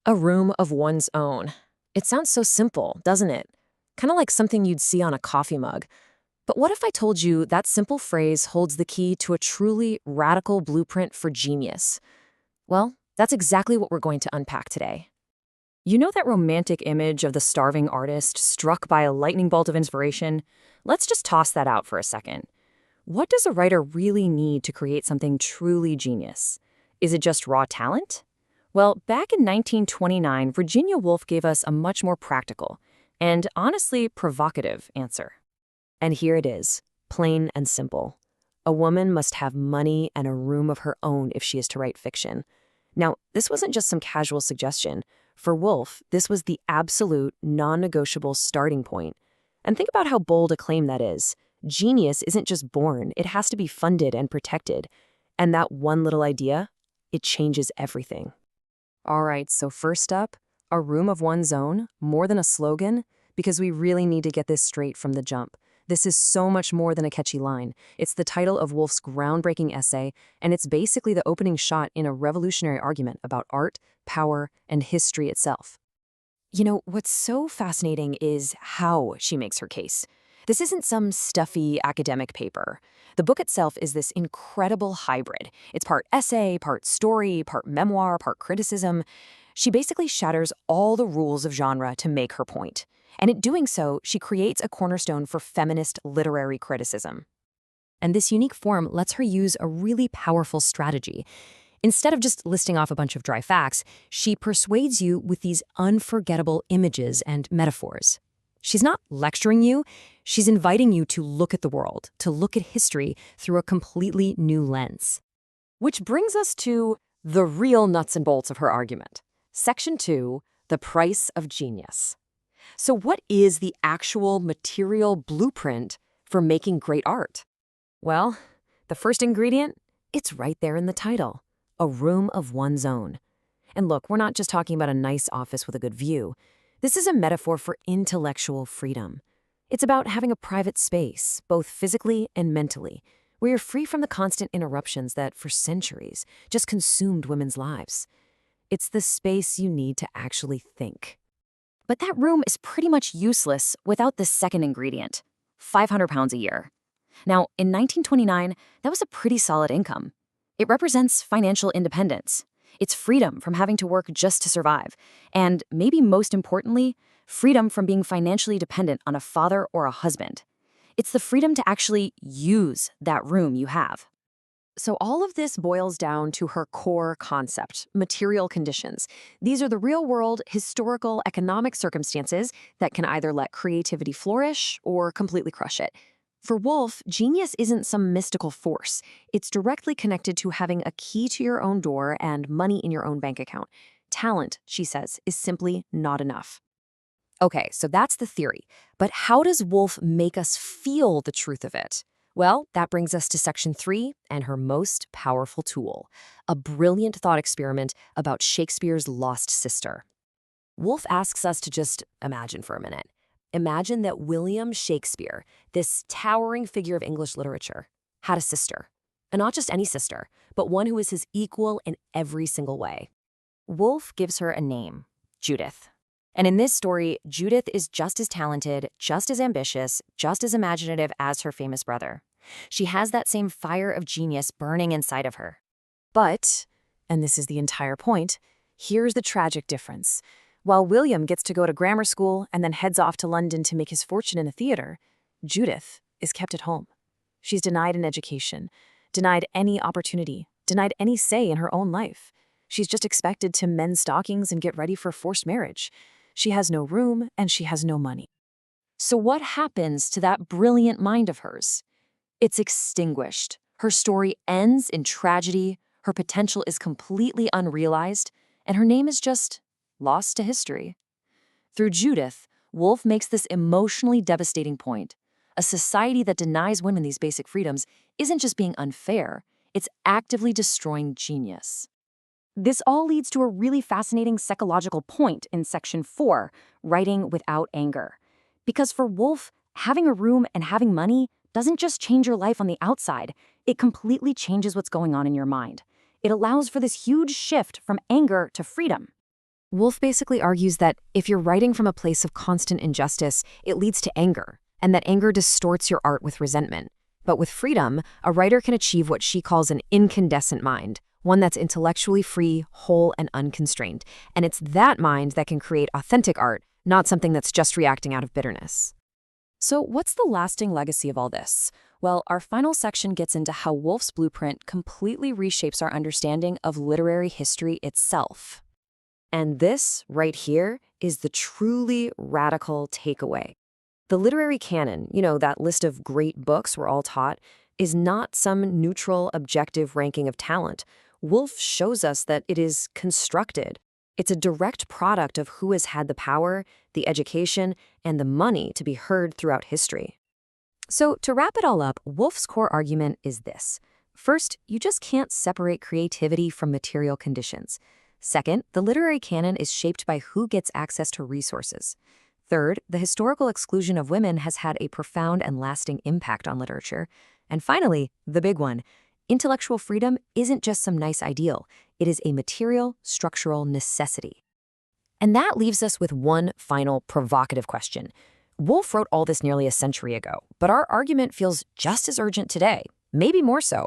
A room of one's own. It sounds so simple, doesn't it? Kind of like something you'd see on a coffee mug. But what if I told you that simple phrase holds the key to a truly radical blueprint for genius? Well, that's exactly what we're going to unpack today. You know that romantic image of the starving artist struck by a lightning bolt of inspiration? Let's just toss that out for a second. What does a writer really need to create something truly genius? Is it just raw talent? Well, back in 1929, Virginia Woolf gave us a much more practical and honestly provocative answer. And here it is, plain and simple. A woman must have money and a room of her own if she is to write fiction. Now, this wasn't just some casual suggestion. For Woolf, this was the absolute, non-negotiable starting point. And think about how bold a claim that is. Genius isn't just born, it has to be funded and protected. And that one little idea, it changes everything. All right, so first up, a room of one's own, more than a slogan, because we really need to get this straight from the jump. This is so much more than a catchy line. It's the title of Woolf's groundbreaking essay, and it's basically the opening shot in a revolutionary argument about art, power, and history itself. You know, what's so fascinating is how she makes her case. This isn't some stuffy academic paper. The book itself is this incredible hybrid. It's part essay, part story, part memoir, part criticism. She basically shatters all the rules of genre to make her point. And in doing so, she creates a cornerstone for feminist literary criticism. And this unique form lets her use a really powerful strategy. Instead of just listing off a bunch of dry facts, she persuades you with these unforgettable images and metaphors. She's not lecturing you, she's inviting you to look at the world, to look at history through a completely new lens. Which brings us to the real nuts and bolts of her argument. Section 2, the price of genius. So what is the actual material blueprint for making great art? Well, the first ingredient, it's right there in the title, a room of one's own. And look, we're not just talking about a nice office with a good view. This is a metaphor for intellectual freedom. It's about having a private space, both physically and mentally, where you're free from the constant interruptions that, for centuries, just consumed women's lives. It's the space you need to actually think. But that room is pretty much useless without the second ingredient, £500 a year. Now, in 1929, that was a pretty solid income. It represents financial independence. It's freedom from having to work just to survive. And maybe most importantly, freedom from being financially dependent on a father or a husband. It's the freedom to actually use that room you have. So all of this boils down to her core concept, material conditions. These are the real-world, historical, economic circumstances that can either let creativity flourish or completely crush it. For Woolf, genius isn't some mystical force. It's directly connected to having a key to your own door and money in your own bank account. Talent, she says, is simply not enough. Okay, so that's the theory. But how does Woolf make us feel the truth of it? Well, that brings us to Section 3 and her most powerful tool, a brilliant thought experiment about Shakespeare's lost sister. Woolf asks us to just imagine for a minute. Imagine that William Shakespeare, this towering figure of English literature, had a sister. And not just any sister, but one who is his equal in every single way. Woolf gives her a name, Judith. And in this story, Judith is just as talented, just as ambitious, just as imaginative as her famous brother. She has that same fire of genius burning inside of her. But, and this is the entire point, here's the tragic difference. While William gets to go to grammar school and then heads off to London to make his fortune in the theater, Judith is kept at home. She's denied an education, denied any opportunity, denied any say in her own life. She's just expected to mend stockings and get ready for forced marriage. She has no room and she has no money. So what happens to that brilliant mind of hers? It's extinguished. Her story ends in tragedy, her potential is completely unrealized, and her name is just lost to history. Through Judith, Woolf makes this emotionally devastating point. A society that denies women these basic freedoms isn't just being unfair, it's actively destroying genius. This all leads to a really fascinating psychological point in Section 4, writing without anger. Because for Woolf, having a room and having money doesn't just change your life on the outside, it completely changes what's going on in your mind. It allows for this huge shift from anger to freedom. Woolf basically argues that if you're writing from a place of constant injustice, it leads to anger, and that anger distorts your art with resentment. But with freedom, a writer can achieve what she calls an incandescent mind, one that's intellectually free, whole, and unconstrained. And it's that mind that can create authentic art, not something that's just reacting out of bitterness. So what's the lasting legacy of all this? Well, our final section gets into how Woolf's blueprint completely reshapes our understanding of literary history itself. And this, right here, is the truly radical takeaway. The literary canon, that list of great books we're all taught, is not some neutral, objective ranking of talent. Woolf shows us that it is constructed. It's a direct product of who has had the power, the education, and the money to be heard throughout history. So, to wrap it all up, Woolf's core argument is this. First, you just can't separate creativity from material conditions. Second, the literary canon is shaped by who gets access to resources. Third, the historical exclusion of women has had a profound and lasting impact on literature. And finally, the big one, intellectual freedom isn't just some nice ideal. It is a material, structural necessity. And that leaves us with one final provocative question. Woolf wrote all this nearly a century ago, but our argument feels just as urgent today, maybe more so.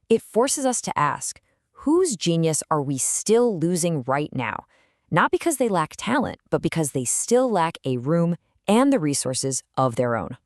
It forces us to ask, whose genius are we still losing right now? Not because they lack talent, but because they still lack a room and the resources of their own.